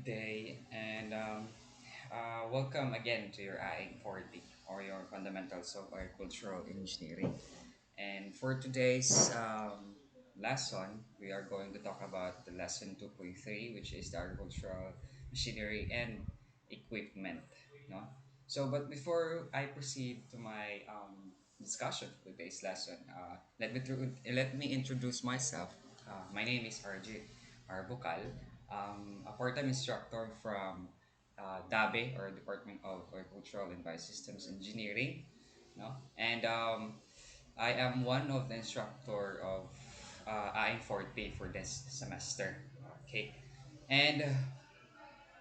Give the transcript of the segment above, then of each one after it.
good day, and welcome again to your IN40 or your Fundamentals of Agricultural Engineering. And for today's lesson, we are going to talk about the lesson 2.3, which is the agricultural machinery and equipment. No? But before I proceed to my discussion for today's lesson, let me introduce myself. My name is RJ Arbukal, a part-time instructor from DABE, or Department of Agricultural and Biosystems Engineering. No? And I am one of the instructor of IN40 for this semester. Okay. And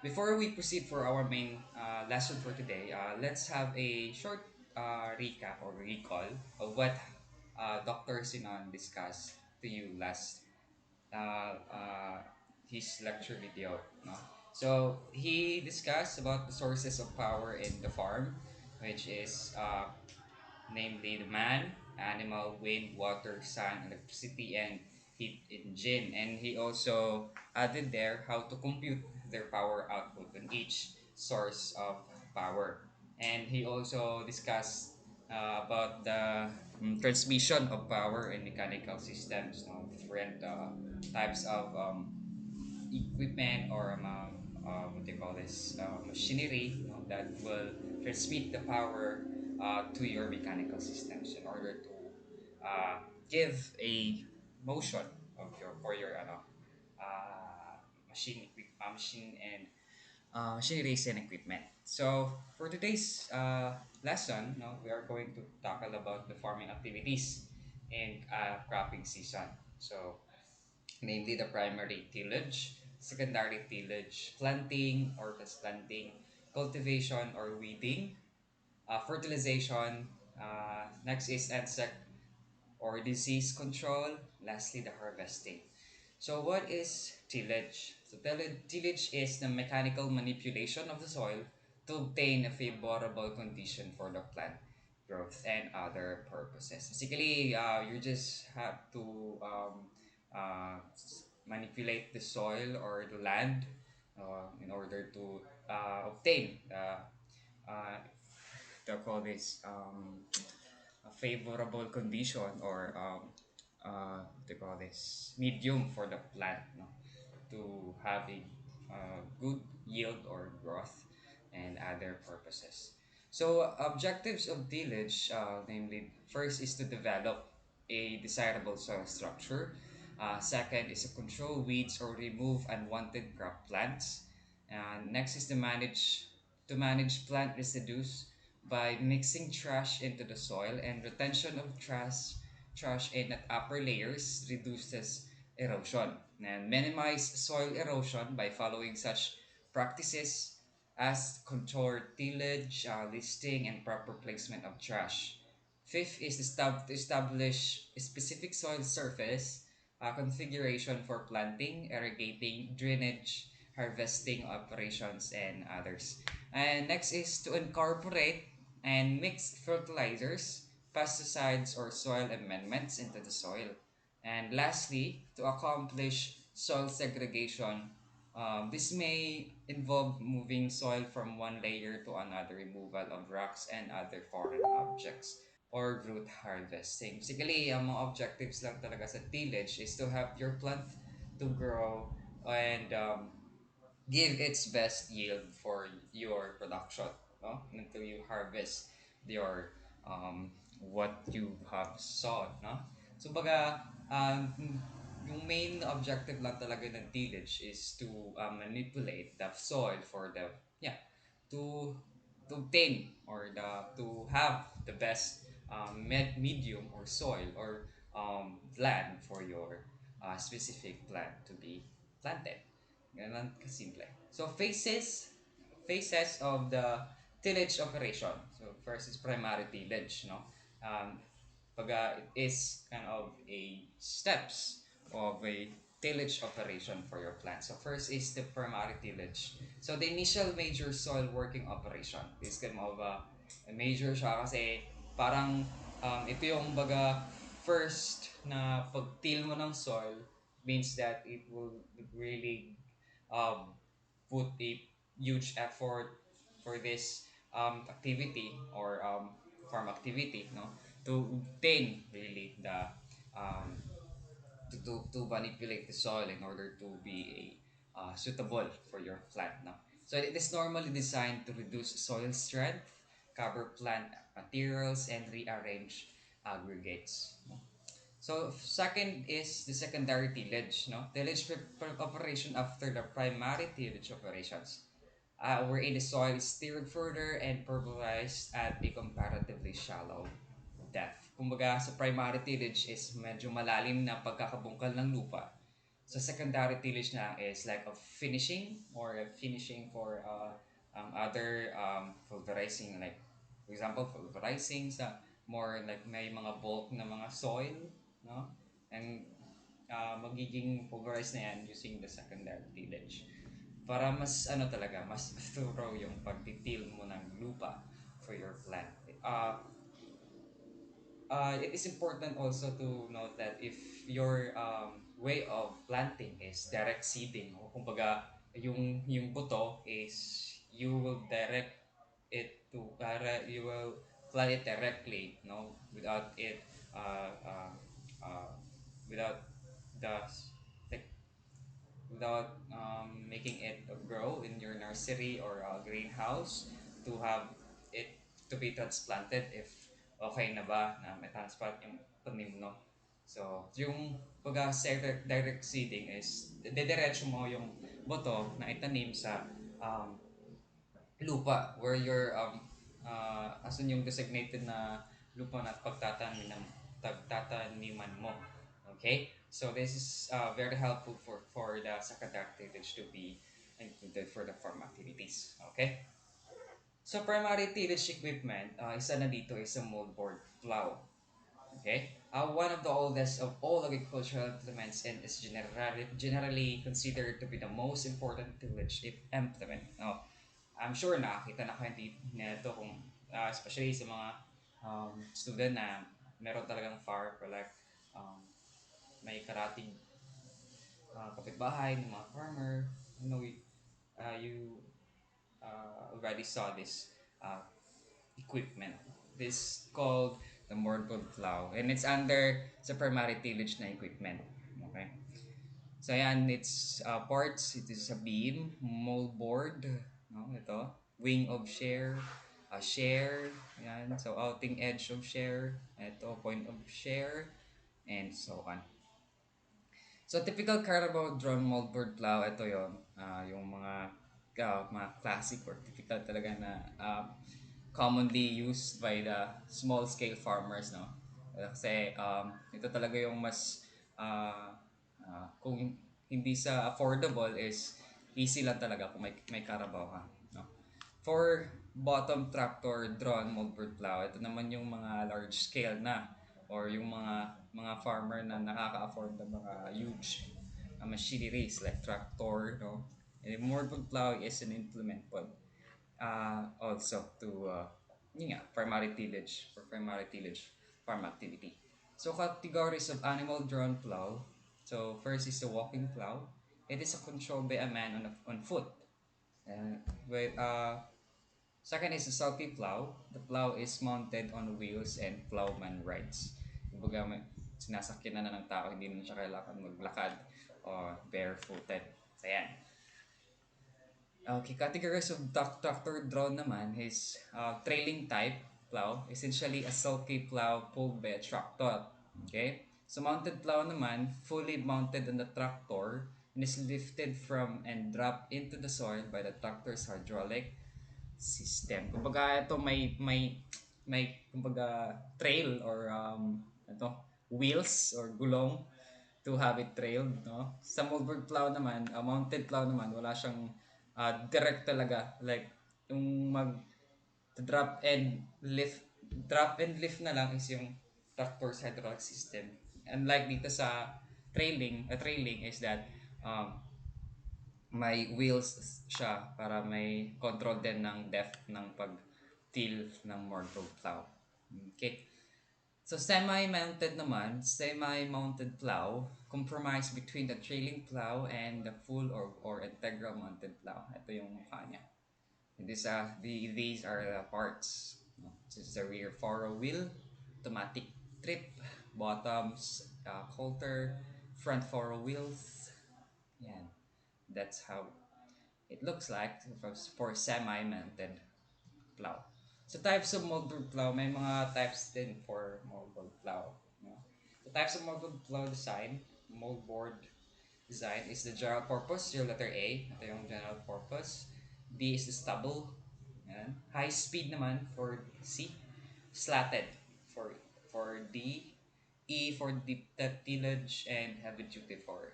before we proceed for our main lesson for today, let's have a short recap or recall of what Dr. Sinon discussed to you last his lecture video. No? So he discussed about the sources of power in the farm, which is namely the man, animal, wind, water, sun, electricity, and heat engine. And he also added there how to compute their power output on each source of power. And he also discussed about the transmission of power in mechanical systems, different types of equipment or what they call this machinery, that will transmit the power to your mechanical systems in order to uh, give a motion of your for your machine and machineries and equipment. So for today's lesson, we are going to tackle about the farming activities in cropping season. So namely the primary tillage, secondary tillage, planting or transplanting, cultivation or weeding, fertilization. Next is insect or disease control. Lastly, the harvesting. So, what is tillage? So, tillage is the mechanical manipulation of the soil to obtain a favorable condition for the plant growth and other purposes. Basically, you just have to manipulate the soil or the land in order to obtain they call this a favorable condition or they call this medium for the plant, no? To have a good yield or growth and other purposes. So objectives of tillage, namely, first is to develop a desirable soil structure. Second is to control weeds or remove unwanted crop plants. And next is to manage plant residues by mixing trash into the soil, and retention of trash in at upper layers reduces erosion, and minimize soil erosion by following such practices as controlled tillage, listing, and proper placement of trash. Fifth is to establish a specific soil surface configuration for planting, irrigating, drainage, harvesting operations, and others. And next is to incorporate and mix fertilizers, pesticides, or soil amendments into the soil. And lastly, to accomplish soil segregation, this may involve moving soil from one layer to another, removal of rocks and other foreign objects, or root harvesting. Basically, ang mga objectives lang talaga sa tillage is to have your plant to grow and give its best yield for your production, no? Until you harvest your what you have sowed, no? So baga yung main objective lang talaga ng tillage is to manipulate the soil for the yeah to to obtain or to have the best medium or soil or land for your specific plant to be planted. Ganun kasimple. So phases of the tillage operation. So first is primary tillage, no? It is kind of a steps of a tillage operation for your plant. So first is the primary tillage. So the initial major soil working operation. This kind of a major siya kasi parang ito yung baga first na pag-till mo ng soil means that it will really um, put a huge effort for this activity or farm activity, no, to obtain really the um, to manipulate the soil in order to be suitable for your plant. No? So it is normally designed to reduce soil strength, cover plant materials, and rearrange aggregates. No? So second is the secondary tillage. No? Tillage operation after the primary tillage operations. Wherein the soil is tilled further and pulverized at a comparatively shallow depth. Kumbaga, sa primary tillage is medyo malalim na pagkakabungkal ng lupa. Sa secondary tillage na is like a finishing or a finishing for other pulverizing, like for example pulverizing sa more like may mga bulk na mga soil, no, and magiging pulverized na yan using the secondary tillage para mas ano talaga mas thorough yung pagtitil mo ng lupa for your plant. It is important also to note that if your way of planting is direct seeding, o kumbaga yung buto is you will direct it to you will plant it directly, no, without it uh, uh, uh, without the like without making it grow in your nursery or greenhouse to have it to be transplanted if okay na ba na may transplant yung tanim, no? So, yung pag direct seeding is dediretso mo yung boto na itanim sa um, lupa where your asan yung designated na lupa na pagtataniman mo. Okay? So this is very helpful for the secondary tillage to be included for the farm activities. Okay? So primary tillage equipment, isa na dito is a moldboard plow. Okay? One of the oldest of all agricultural implements and is generally considered to be the most important tillage implement. Now, I'm sure nakakita na kayo nito kung especially sa mga student na meron talagang farm or like um, may karating kapitbahay ng mga farmer. You know, you already saw this uh, equipment. This called the Morgul plow and it's under sa primary tillage na equipment. Okay? So yan, it's parts, it is a beam, moldboard, no, ito, wing of share, a share, yan, so outing edge of share, ito, point of share, and so on. So typical Carabao drone moldboard plow, ito yon, yung mga classic or typical talaga na commonly used by the small scale farmers, no? Kasi ito talaga yung mas kung hindi sa affordable is easy lang talaga kung may Carabao ka, no? For bottom tractor drone moldboard plow, ito naman yung mga large scale na or yung mga farmer na nakaka-afford ng mga huge machineries like tractor, no? And the moldboard plow is an implement pod also to primary tillage for primary tillage farm activity. So categories of animal drawn plow. So first is the walking plow. It is controlled by a man on foot. With second is the sulky plow. The plow is mounted on wheels and plowman rides. Kumbaga sinasakyan na ng tao, hindi na siya kailangan maglakad or barefooted. So yan. Okay, categories of tractor drawn naman is trailing type plow, essentially a sulky plow pulled by a tractor. Okay? So mounted plow naman, fully mounted on the tractor and is lifted from and dropped into the soil by the tractor's hydraulic system. Kumbaga ito may kumbaga trail or ito wheels or gulong to have it trailed, no? Sa moldboard plow naman, mounted plow naman, wala siyang direct talaga. Like, yung drop and lift na lang is yung tractor's hydraulic system. Unlike dito sa trailing is that um, may wheels siya para may control din ng depth ng pag-till ng moldboard plow. Okay. So semi-mounted plow compromise between the trailing plow and the full or integral mounted plow. Ito yung mukha niya. These are the parts. No? This is the rear furrow wheel, automatic trip, bottoms, coulter, front furrow wheels. Yan. That's how it looks like for semi-mounted plow. So types of moldboard plow, may mga types din for moldboard plow. No? The types of moldboard design is the general purpose, yung letter A, ito yung general purpose. B is the stubble. Yan. High speed naman for C. Slatted for D. E for deep tillage and heavy duty for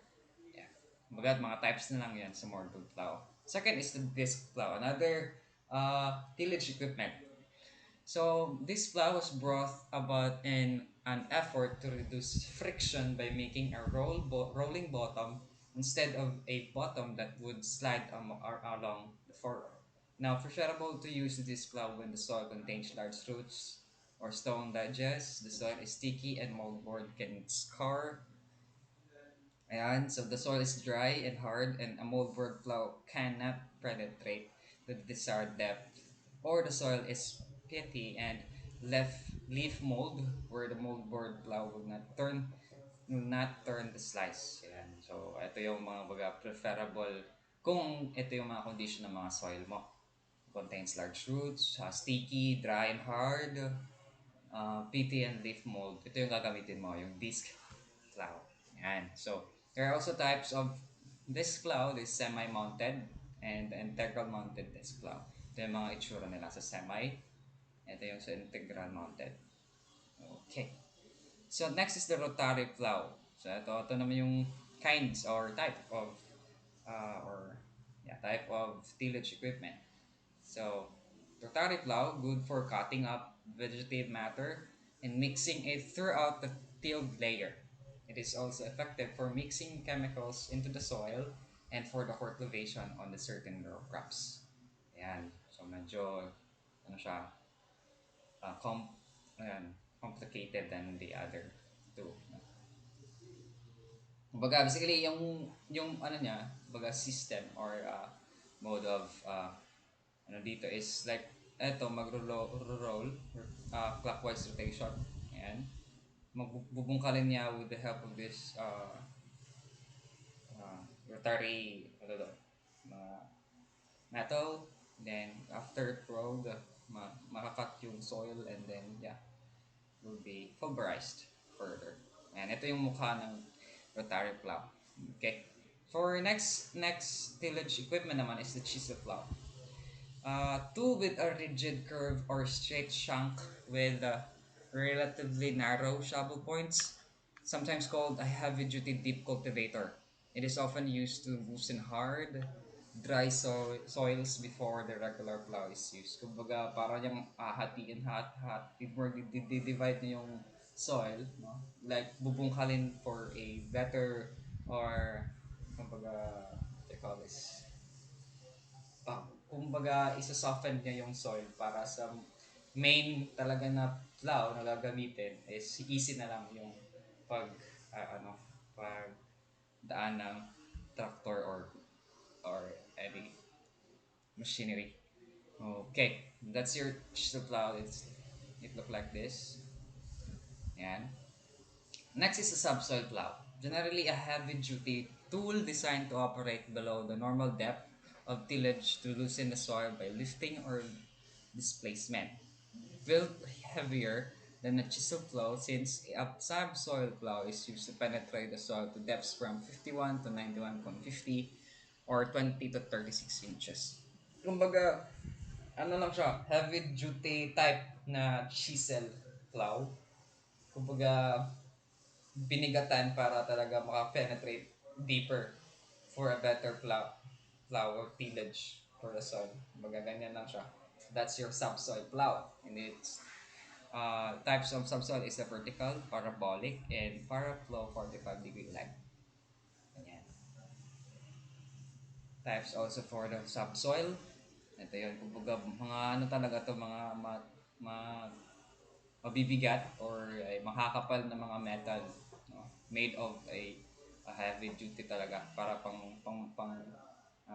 yeah. Mga types na lang yan sa moldboard plow. Second is the disc plow, another tillage equipment. So this plow was brought about in an effort to reduce friction by making a rolling bottom instead of a bottom that would slide along the furrow. Now, preferable to use this plow when the soil contains large roots or stone ledges, the soil is sticky and moldboard can scar. Ayan, so the soil is dry and hard and a moldboard plow cannot penetrate the desired depth. Or the soil is peaty and left leaf mold where the moldboard plow will not turn the slice. Ayan. So ito yung mga baga preferable kung ito yung mga condition ng mga soil mo. Contains large roots, sticky, dry and hard, peaty and leaf mold. Ito yung gagamitin mo, yung disc plow. Yan. So, there are also types of disc plow, this semi-mounted and integral mounted disc plow. Ito yung mga itsura nila sa semi. Ito yung sa integral mounted. Okay. So, next is the rotary plow. So, ito naman yung kinds or type of type of tillage equipment. So, rotary plow, good for cutting up vegetative matter and mixing it throughout the tilled layer. It is also effective for mixing chemicals into the soil and for the cultivation on the certain row crops. Ayan. So, medyo, ano siya, uh, com- ayan, complicated than the other two. Kumbaga, basically, yung ano niya, kumbaga system or mode of ano dito is like eto magro-roll clockwise rotation. Ayan. Magbubungkalin niya with the help of this rotary ano to, mga metal. Then after rolled, makakat yung soil and then yeah, will be pulverized further. And ito yung mukha ng rotary plow. Okay. For next tillage equipment naman is the chisel plow. Tool with a rigid curve or straight shank with relatively narrow shovel points, sometimes called a heavy-duty deep cultivator. It is often used to loosen hard, dry soils before the regular plow is used. Kumbaga, para yung hahatiin, divide niya yung soil, no? Like, bubungkalin for a better or, kumbaga, what they call this, kumbaga isa-soften niya yung soil para sa main talaga na plow na gagamitin is easy na lang yung pag ano pag daan ng tractor or any machinery. Okay, that's your chisel plow. It look like this. Yan. Next is a subsoil plow. Generally a heavy-duty tool designed to operate below the normal depth of tillage to loosen the soil by lifting or displacement. Built heavier than a chisel plow since a subsoil plow is used to penetrate the soil to depths from 51 to 91.50 or 20 to 36 inches. Kumbaga, ano lang siya, heavy duty type na chisel plow. Kumbaga, binigatan para talaga maka-penetrate deeper for a better plow or tillage for the soil. Kumbaga, ganyan lang siya. That's your subsoil plow. And its types of subsoil is the vertical, parabolic, and paraflow 45-degree leg. Ganyan. Types also for the subsoil. Ito yun, kumbaga, mga ano talaga to mga mabibigat or ay makakapal na mga metal, no? Made of a heavy duty talaga para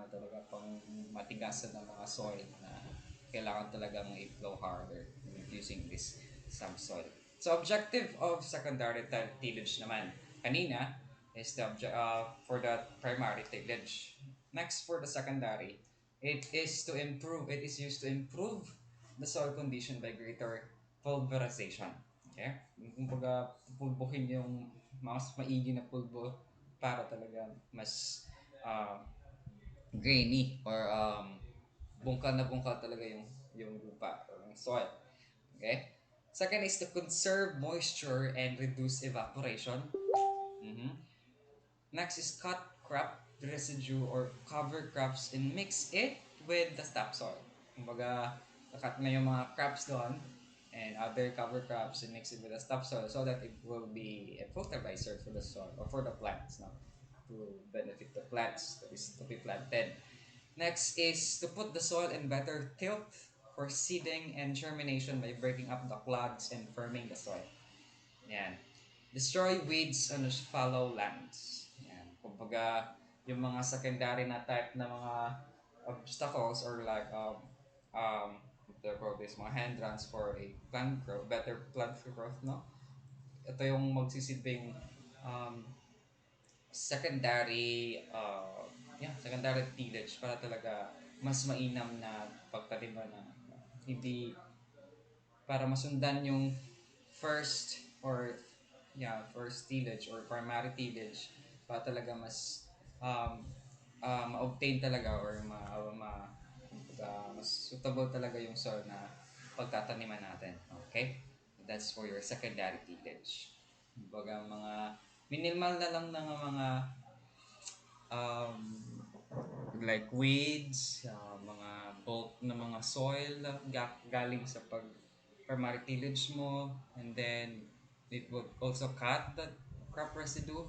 talaga pang matigasan ng mga soil na kailangan talagang i-flow harder using this subsoil. So objective of secondary tillage naman kanina is for the primary tillage. Next for the secondary, it is used to improve the soil condition by greater pulverization. Okay? Kumbaga, pupulbukin yung mas maigi na pulbo para talaga mas uh, grainy or bungkal na bungkal talaga yung lupa or yung soil. Okay? Second is to conserve moisture and reduce evaporation. Mhm. Next is cut crop residue or cover crops and mix it with the topsoil. Kumbaga, nakat na yung mga crops doon and other cover crops and mix it with the topsoil so that it will be a fertilizer for the soil or for the plants, no? To benefit the plants that is to be planted. Next is to put the soil in better tilt for seeding and germination by breaking up the clods and firming the soil. Yan. Destroy weeds on fallow lands. Yan. Kumbaga, yung mga secondary na type na mga obstacles or like what do you call this, mga hindrance for a plant growth, better plant growth, no? Ito yung magsisilbing um, secondary tillage para talaga mas mainam na pagtanim na hindi para masundan yung first or first tillage or primary tillage para talaga mas ma-obtain talaga or mas suitable talaga yung soil na pagtataniman natin. Okay? That's for your secondary tillage. Kumbaga mga minimal na lang ng mga um, like weeds, mga bulk na mga soil na galing sa primary tillage mo, and then it would also cut the crop residue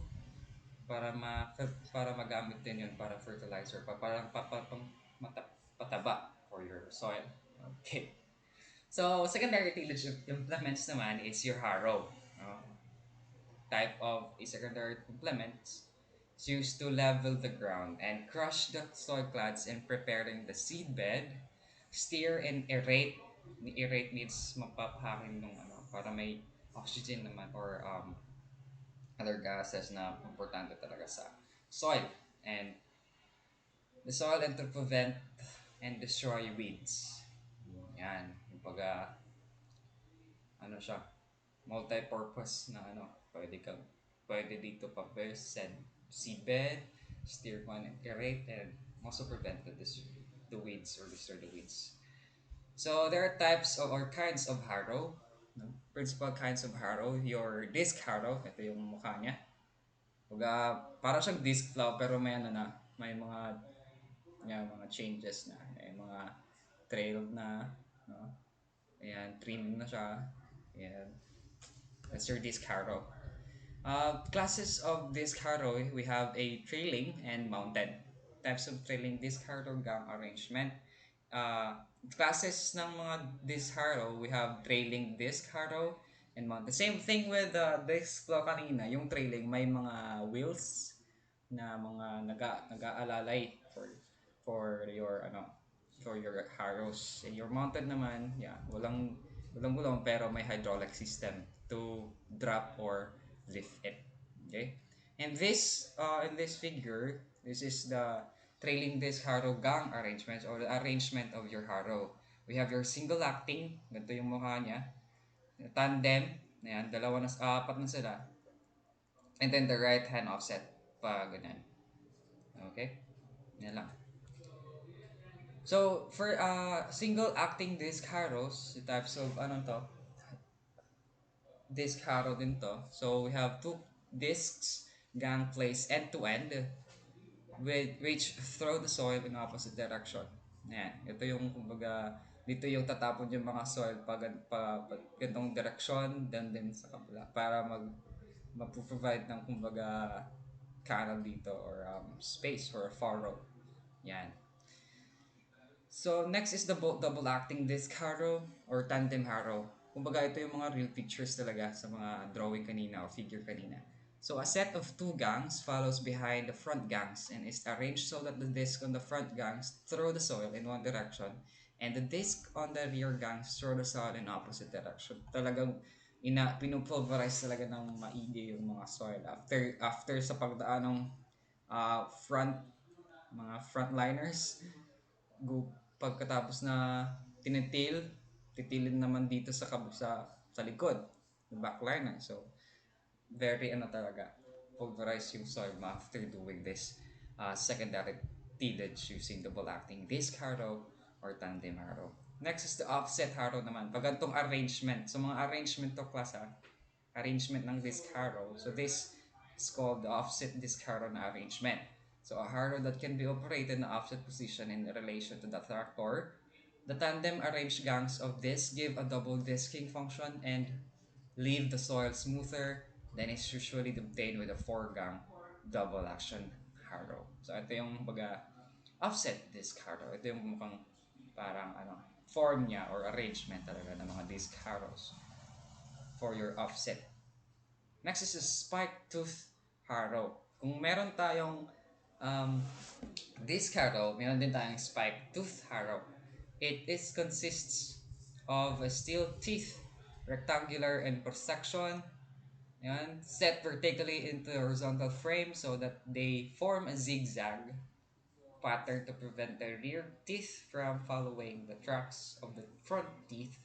para para magamit din yun para fertilizer para pataba for your soil. Okay. So secondary tillage implements naman is your harrow. Type of a secondary implement is used to level the ground and crush the soil clads in preparing the seed bed, steer and aerate. Aerate means mapapahangin ng para may oxygen naman or other gases na importante talaga sa soil and the soil and to prevent and destroy weeds. Yan. Kumbaga, ano siya, multi-purpose na pwede dito pa best and seedbed, steer one and aerate, and also prevent the weeds or destroy the weeds. So there are types of or kinds of harrow. No? Principal kinds of harrow, your disc harrow, ito yung mukha niya. Kumbaga, para siyang disc plow pero may may mga changes na, may mga trailed na, no? Ayan, trim na siya. Ayan. That's your disc harrow. Classes of disc harrow, we have a trailing and mounted. Types of trailing disc harrow gang arrangement. Uh, Classes ng mga disc harrow, we have trailing disc harrow and mounted. Same thing with the disc plow kanina, yung trailing may mga wheels na mga nag-aalalay for your for your harrows. And your mounted naman, yeah, walang gulong pero may hydraulic system to drop or lift it. Okay? And in this figure, this is the trailing disc harrow gang arrangement or the arrangement of your harrow. We have your single acting, ganito yung mukha niya. Tandem, ayan, apat na sila. And then the right hand offset pa ganyan. Okay? Yan lang. So, for single acting disc harrows, the types of disc harrow din to. So, we have two discs gang placed end to end with which throw the soil in opposite direction. Yan. Ito yung kumbaga dito yung tatapon yung mga soil pa ganitong direction then din sa kabila para mag-provide ng kumbaga canal dito or space for a furrow. Yan. So, next is the double acting disc harrow or tandem harrow. Kumbaga, ito yung mga real pictures talaga sa mga drawing kanina o figure kanina. So a set of two gangs follows behind the front gangs and is arranged so that the disc on the front gangs throw the soil in one direction and the disc on the rear gangs throw the soil in opposite direction. Talagang pinupulverize talaga ng maigi yung mga soil after sa pagdaan ng front mga frontliners pagkatapos na tinitil titilin naman dito sa likod the backliner. So very ano talaga, pulverize yung soil after doing this secondary tillage using double acting disc harrow or tandem harrow. Next is the offset harrow naman. Pag ganitong arrangement, so mga arrangement to class arrangement ng disc harrow. So this is called the offset disc harrow na arrangement. So a harrow that can be operated in the offset position in relation to the tractor. The tandem arranged gangs of this give a double disking function and leave the soil smoother than is usually obtained with a four-gang double action harrow. So ito yung baga offset disc harrow. Ito yung mukhang parang ano form niya or arrangement talaga ng mga disc harrows for your offset. Next is the spike tooth harrow. Kung meron tayong um, disc harrow, meron din tayong spike tooth harrow. It is consists of a steel teeth, rectangular in cross-section, yan, set vertically into the horizontal frame so that they form a zigzag pattern to prevent the rear teeth from following the tracks of the front teeth.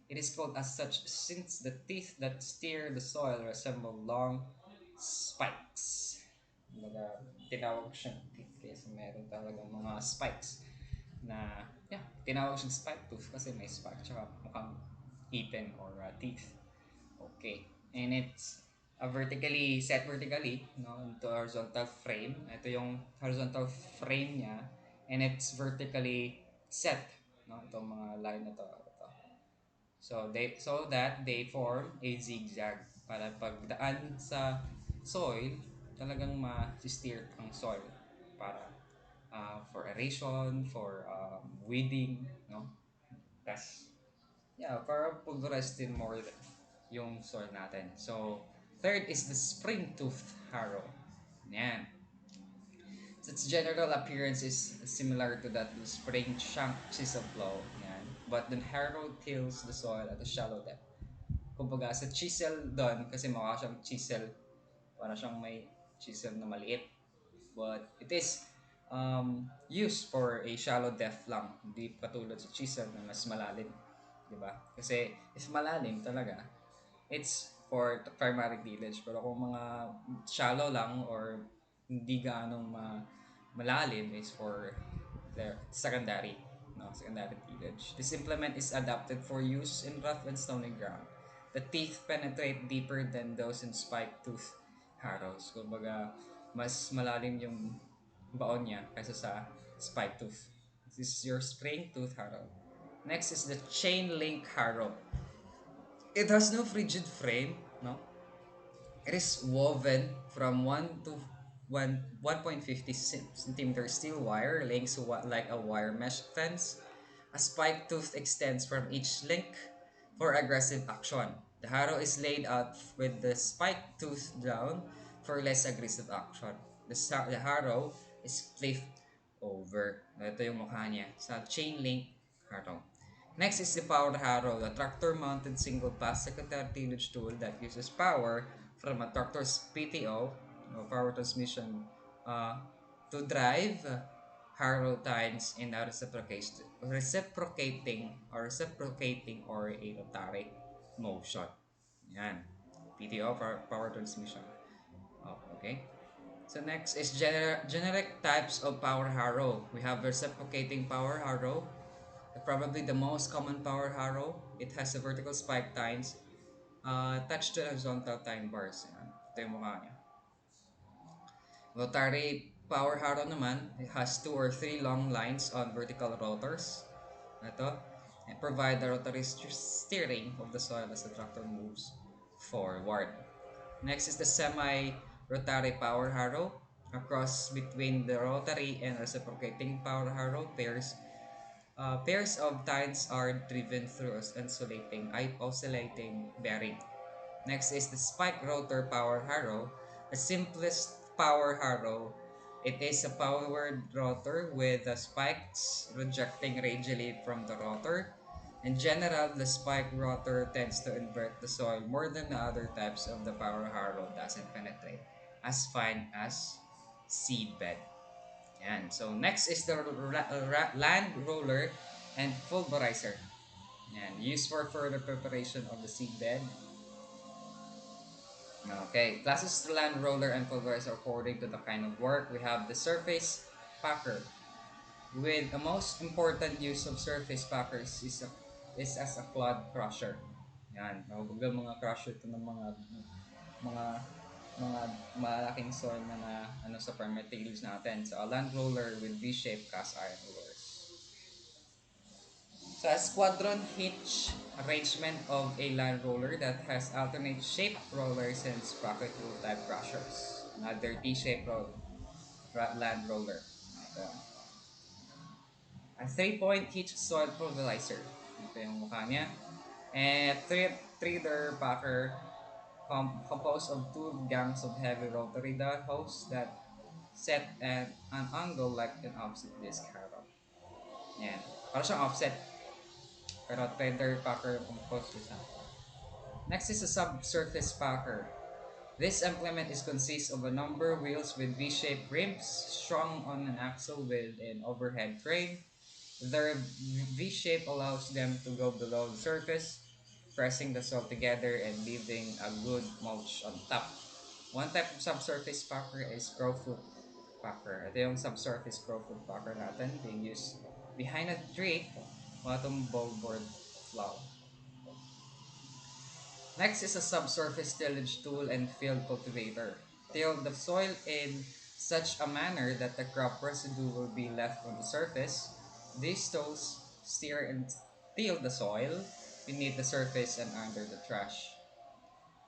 It is called as such since the teeth that steer the soil resemble long spikes. Mga tinawag siyang teeth kasi meron talagang mga spikes na yeah, tinawag siyang spike tooth kasi may spike tsaka mukhang ipin or teeth. Okay. And it's vertically set vertically no into horizontal frame. Ito yung horizontal frame niya and it's vertically set no itong mga line na to. Ito. So that they form a zigzag para pagdaan sa soil talagang ma-steer ang soil para for aeration, for weeding, no? Tas yeah, para pulverize din more yung soil natin. So, third is the spring-toothed harrow. Yan. So, its general appearance is similar to that of spring shank chisel plow. Yan. But the harrow tills the soil at a shallow depth. Kumbaga, sa chisel doon, kasi mukha siyang chisel, para siyang may chisel na maliit. But it is used for a shallow depth lang. Hindi katulad sa chisel na mas malalim. Diba? Kasi if malalim talaga, it's for primary tillage. Pero kung mga shallow lang or hindi gaanong malalim is for the secondary, no, secondary tillage. This implement is adapted for use in rough and stony ground. The teeth penetrate deeper than those in spike tooth harrows. Kumbaga, mas malalim yung baon niya kaysa sa spike tooth. This is your spring tooth harrow. Next is the chain link harrow. It has no rigid frame, no? It is woven from 1 to 1.50 centimeter steel wire links like a wire mesh fence. A spike tooth extends from each link for aggressive action. The harrow is laid out with the spike tooth down for less aggressive action. The harrow is flipped over. Ito yung mukha niya sa chain link harrow. Next is the power harrow, the tractor-mounted single-pass secondary tillage tool that uses power from a tractor's PTO, or power transmission, uh, to drive harrow tines in a reciprocating or a rotary motion. Yan. PTO, power transmission. Oh, okay. So next is generic types of power harrow. We have reciprocating power harrow, probably the most common power harrow. It has a vertical spike tines attached to horizontal tine bars. Yan. Ito yung mukha niya. Rotary power harrow naman, it has two or three long lines on vertical rotors. Ito. And provide the rotary steering of the soil as the tractor moves forward. Next is the semi-rotary power harrow. A cross between the rotary and reciprocating power harrow pairs of tines are driven through an oscillating bearing. Next is the spike rotor power harrow. A simplest power harrow. It is a powered rotor with the spikes projecting radially from the rotor. In general, the spike rotor tends to invert the soil more than the other types of the power harrow doesn't penetrate as fine as seedbed. And so next is the land roller and pulverizer. And used for further preparation of the seedbed. Okay, classes to land roller and pulverizer according to the kind of work. We have the surface packer. With the most important use of surface packers is as a clod crusher. Yan, mahubaga mga crusher ito ng mga mga malaking soil na ano sa permatillions natin. So a land roller with V-shaped cast iron rollers. So a squadron hitch arrangement of a land roller that has alternate shaped rollers and sprocket tool type crushers. Another T-shaped land roller. Ito. A 3-point hitch soil pulverizer. Ito yung mukha niya. And three-der packer composed of two gangs of heavy rotary dot hose that set at an angle like an offset disc harrow. Yan. Para siyang offset. Pero three-der packer composed siya. Next is a subsurface packer. This implement is consists of a number of wheels with V-shaped rims strung on an axle with an overhead crane. Their V shape allows them to go below the surface, pressing the soil together and leaving a good mulch on top. One type of subsurface packer is crowfoot packer. Ito yung subsurface crowfoot packer natin being used behind a tree bottom bollboard flow. Next is a subsurface tillage tool and field cultivator. Till the soil in such a manner that the crop residue will be left on the surface. These tools steer and till the soil beneath the surface and under the trash.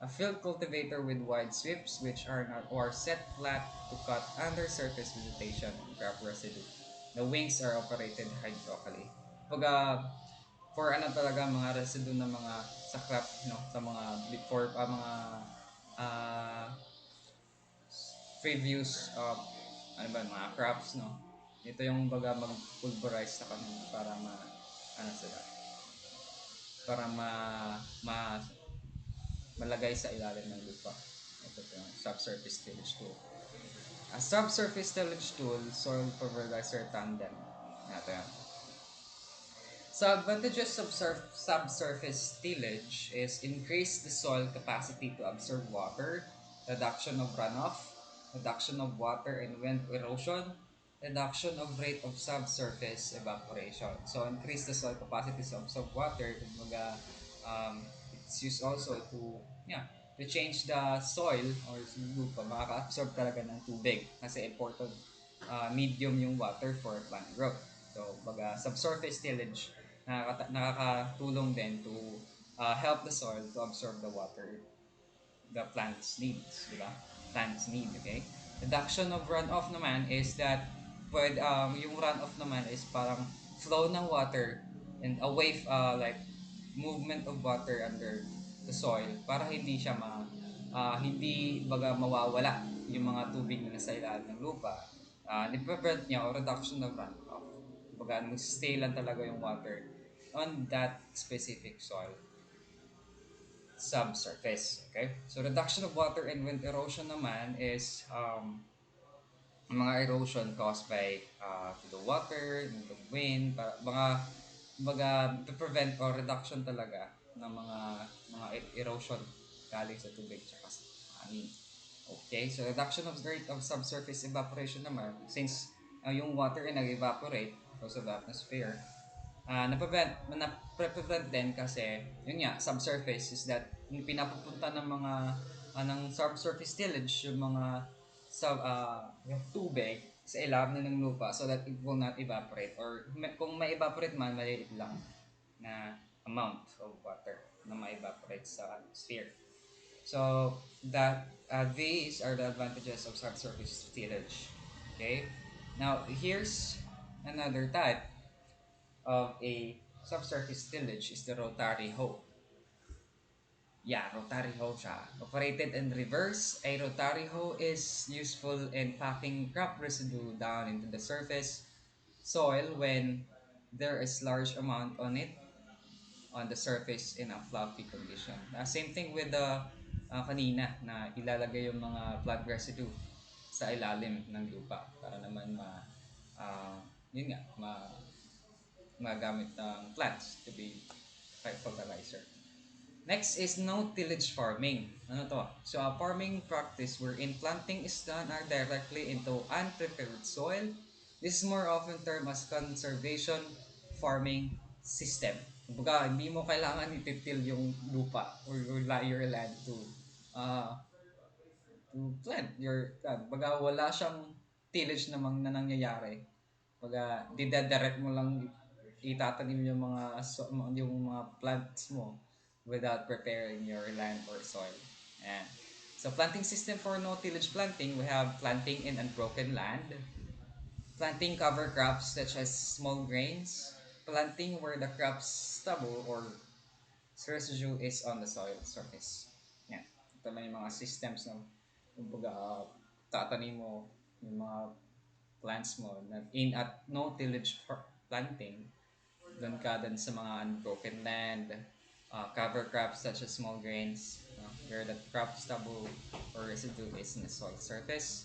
A field cultivator with wide sweeps which are not or set flat to cut under surface vegetation and crop residue. The wings are operated hydraulically. Pag for ano talaga mga residue ng mga sa crop no sa mga before mga uh, previous ano ba mga crops no ito yung baga mag-pulverize sa kanila para ano sila para ma malagay sa ilalim ng lupa. Ito po yung subsurface tillage tool. A subsurface tillage tool, soil pulverizer tandem. Ito yan. So advantages of subsurface tillage is increase the soil capacity to absorb water, reduction of runoff, reduction of water and wind erosion, reduction of rate of subsurface evaporation. So increase the soil capacity to absorb water. Kumbaga, it's used also to to change the soil or lupa makaka-absorb talaga ng tubig kasi important medium yung water for plant growth. So, baga subsurface tillage nakakatulong din to help the soil to absorb the water the plants needs, di ba? Plants need, okay? Reduction of runoff naman is that yung runoff naman is parang flow ng water and away like movement of water under the soil para hindi siya hindi baga mawawala yung mga tubig na nasa ilalim ng lupa. Niprevent niya o reduction of runoff. Baga stay lang talaga yung water on that specific soil subsurface. Okay? So reduction of water and wind erosion naman is mga erosion caused by the water, the wind, mga to prevent or reduction talaga ng mga erosion galing sa tubig tsaka sa hangin. Okay, so reduction of rate of subsurface evaporation naman since yung water ay nag-evaporate because of the atmosphere na-prevent din kasi yun nga subsurface is that yung pinapupunta ng mga ng subsurface tillage yung mga yung tubig sa ilalim ng lupa so that it will not evaporate or kung may evaporate man maliit lang na amount of water na ma-evaporate sa atmosphere. So that these are the advantages of subsurface tillage. Okay, now here's another type of a subsurface tillage is the rotary hoe. Yeah, rotary hoe siya. Operated in reverse, a rotary hoe is useful in packing crop residue down into the surface soil when there is large amount on it on the surface in a floppy condition. Same thing with the kanina na ilalagay yung mga plant residue sa ilalim ng lupa para naman yun nga, magamit ng plants to be fertilizer. Next is no tillage farming. Ano to? So a farming practice wherein planting is done directly into unprepared soil. This is more often termed as conservation farming system. Kumbaga, hindi mo kailangan ititil yung lupa or your land uh, to plant your plant. Baga wala siyang tillage namang na nangyayari. Baga didadirect mo lang itatanim yung yung mga plants mo without preparing your land or soil. And so planting system for no tillage planting, we have planting in unbroken land, planting cover crops such as small grains, planting where the crop's stubble or residue is on the soil surface. Yan. Ito lang yung mga systems na kumbaga tatanim mo yung mga plants mo na in at no tillage planting. Doon ka dun sa mga unbroken land, cover crops such as small grains, where the crop stubble or residue is in the soil surface.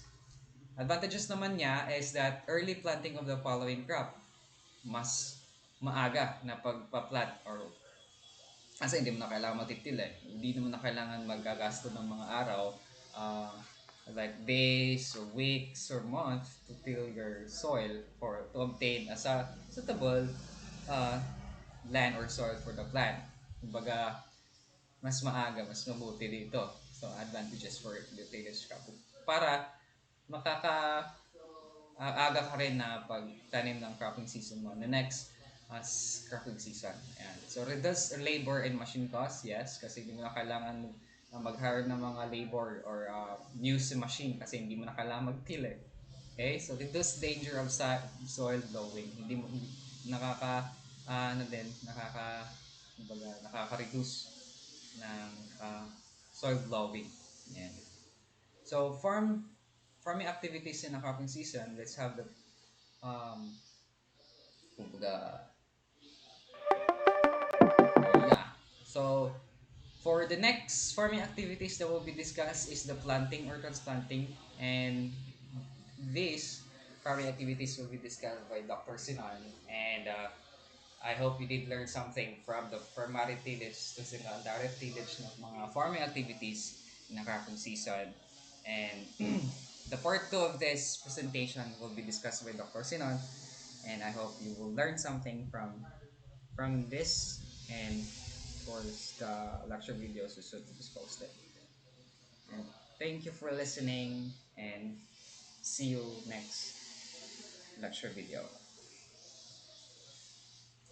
Advantages naman niya is that early planting of the following crop, mas maaga na pagpa-plant or kasi hindi mo na kailangan magtitil eh. Hindi mo na kailangan maggagasto ng mga araw, uh, like days or weeks or months to till your soil for to obtain a suitable uh, land or soil for the plant. Kumbaga, mas maaga, mas mabuti dito. So, advantages for the tillage crop. Para makaka aga ka rin na pagtanim ng cropping season mo. The next cropping season. Ayan. So, reduce labor and machine costs, yes, kasi hindi mo na kailangan mag-hire ng mga labor or use the machine kasi hindi mo na kailangan mag-till eh. Okay? So, reduce danger of soil blowing. Hindi mo, nakaka, ano din, nakaka-reduce ng soil blowing. Ayan. So, farming activities in a cropping season, let's have the um, kumbaga, yeah. So, for the next farming activities that will be discussed is the planting or transplanting, and these farming activities will be discussed by Dr. Sinan, and I hope you did learn something from the primary tillage to secondary tillage ng mga farming activities in the cropping season. And the part 2 of this presentation will be discussed by Dr. Sinan, and I hope you will learn something from this, and of course the lecture videos is posted. And thank you for listening, and see you next lecture video.